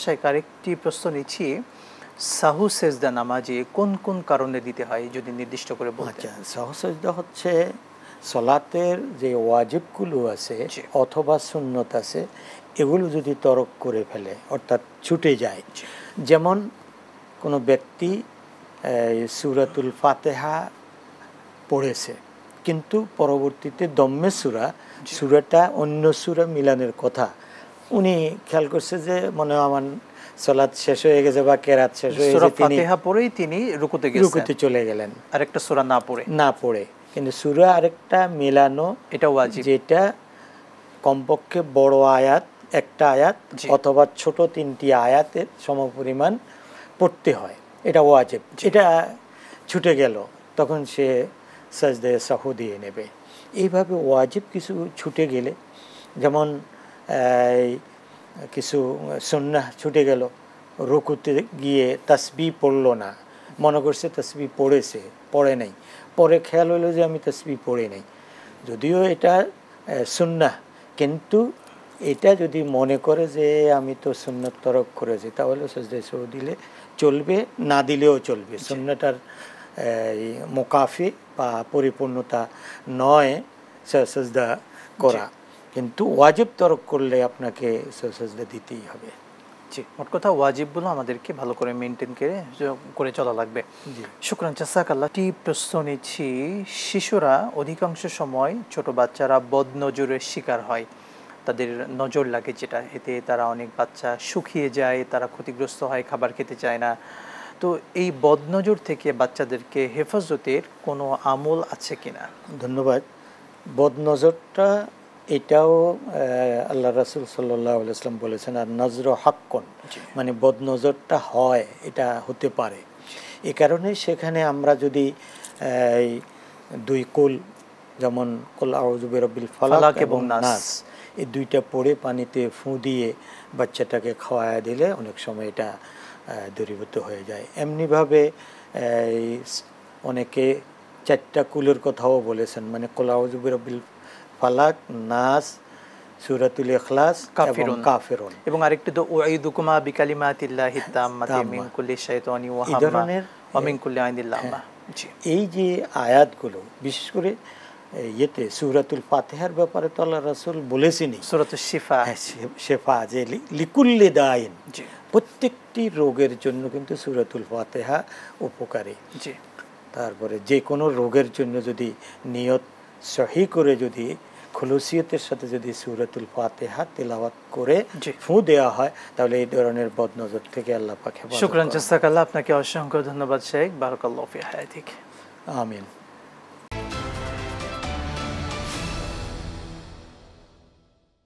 শেখ আরেকটি প্রশ্ন নিচ্ছি, সাহু সেজদা নামাজে কোন কোন কারণে দিতে হয় যদি নির্দিষ্ট করে বলতেন। আচ্ছা, সাহু সেজদা হচ্ছে সলাতের যে ওয়াজিবগুলো আছে অথবা সুন্নত আছে এগুলো যদি তরক করে ফেলে অর্থাৎ ছুটে যায়। যেমন কোনো ব্যক্তি সূরাতুল ফাতিহা পড়েছে কিন্তু পরবর্তীতে দম্মে সূরাটা অন্য সূরা মিলানের কথা উনি খেয়াল করছে যে মনে আমার সালাত শেষ হয়ে গেছে বা কেরাত শেষ হয়ে গেছে, ফাতিহা পড়েই তিনি রুকুতে চলে গেলেন আরেকটা সূরা না পড়ে কিন্তু সূরা আরেকটা মেলানো এটা ওয়াজিব, যেটা কমপক্ষে বড় আয়াত একটা আয়াত অথবা ছোট তিনটি আয়াতের সমপরিমাণ পড়তে হয়, এটা ওয়াজিব। এটা ছুটে গেল তখন সে সাজদায়ে সাহু দিয়ে নেবে। এইভাবে ওয়াজিব কিছু ছুটে গেলে, যেমন কিছু সুন্নাহ ছুটে গেল, রুকুতে গিয়ে তাসবিহ পড়লো না, মনে করছে তাসবিহ পড়ে নাই, পরে খেয়াল হলো যে আমি তাসবিহ পড়ে নাই, যদিও এটা সুন্নাহ, কিন্তু এটা যদি মনে করে যে আমি তো সুন্নাত তরক করেছি তাহলে সাজদায়ে সাহু দিলে চলবে, না দিলেও চলবে। সুন্নাটার মুকাফি বা পরিপূর্ণতা নয় সাজদা করা, কিন্তু ওয়াজিব তরক করলে আপনাকে সাজদা দিতেই হবে। জি, মোট কথা ওয়াজিবগুলো আমাদেরকে ভালো করে মেনটেন করে চলা লাগবে। শুকরান, জাযাকাল্লাহ। টি প্রশ্ন নিচ্ছি, শিশুরা অধিকাংশ সময় ছোট বাচ্চারা বদনজরের শিকার হয়, তাদের নজর লাগে যেটা, এতে তারা অনেক বাচ্চা শুকিয়ে যায়, তারা ক্ষতিগ্রস্ত হয়, খাবার খেতে চায় না। তো এই বদনজর থেকে বাচ্চাদেরকে হেফাজতের কোনো আমল আছে কিনা? ধন্যবাদ। বদনজরটা এটাও আল্লাহ রাসূল সাল্লাল্লাহু আলাইহি ওয়াসাল্লাম বলেছেন, আর নজর হাক্কুন, মানে বদনজরটা হয়, এটা হতে পারে। এ কারণে সেখানে আমরা যদি দুই কুল, যেমন কুল আউযু বিরাব্বিল ফালাক এবং নাস, এই দুইটা পড়ে পানিতে ফু দিয়ে বাচ্চাটাকে খাওয়ায় দিলে অনেক সময় এটা দূরীভূত হয়ে যায়। এমনিভাবে অনেকে 4টা কুলের কথাও বলেছেন, মানে কুল আউযু বিরাব্বিল ফালাক, নাস, সূরাতুল ইখলাস এবং কাফিরুন, এবং আরেকটি তো উঈদুকুমা বিকালিমাতিল্লাহি তাম্মাতি মিন কুল্লি শাইতানি ওয়া হাম্মা ওয়া মিন কুল্লি আইনিল লাম্মা। এই যে আয়াতগুলো, বিশেষ করে সূরাতুল ফাতিহার ব্যাপারে তো আল্লাহ রাসূল বলেছেনই, সূরাতুশ শিফা, যে লিকুল্লি দাইন, প্রত্যেকটি রোগের জন্য কিন্তু সূরাতুল ফাতিহা উপকারী। তারপরে যে কোনো রোগের জন্য যদি নিয়ত সহি করে, যদি খুলুসিয়তের সাথে যদি সূরাতুল ফাতিহা তেলাওয়াত করে ফু দেওয়া হয়, তাহলে এই ধরনের বদনজর থেকে আল্লাহ পাক হেফাজত করেন। শুকরান, জাযাকাল্লাহ। আপনাকে অসংখ্য ধন্যবাদ শেখ, বারাকাল্লাহু ফি হায়াতিক। আমিন।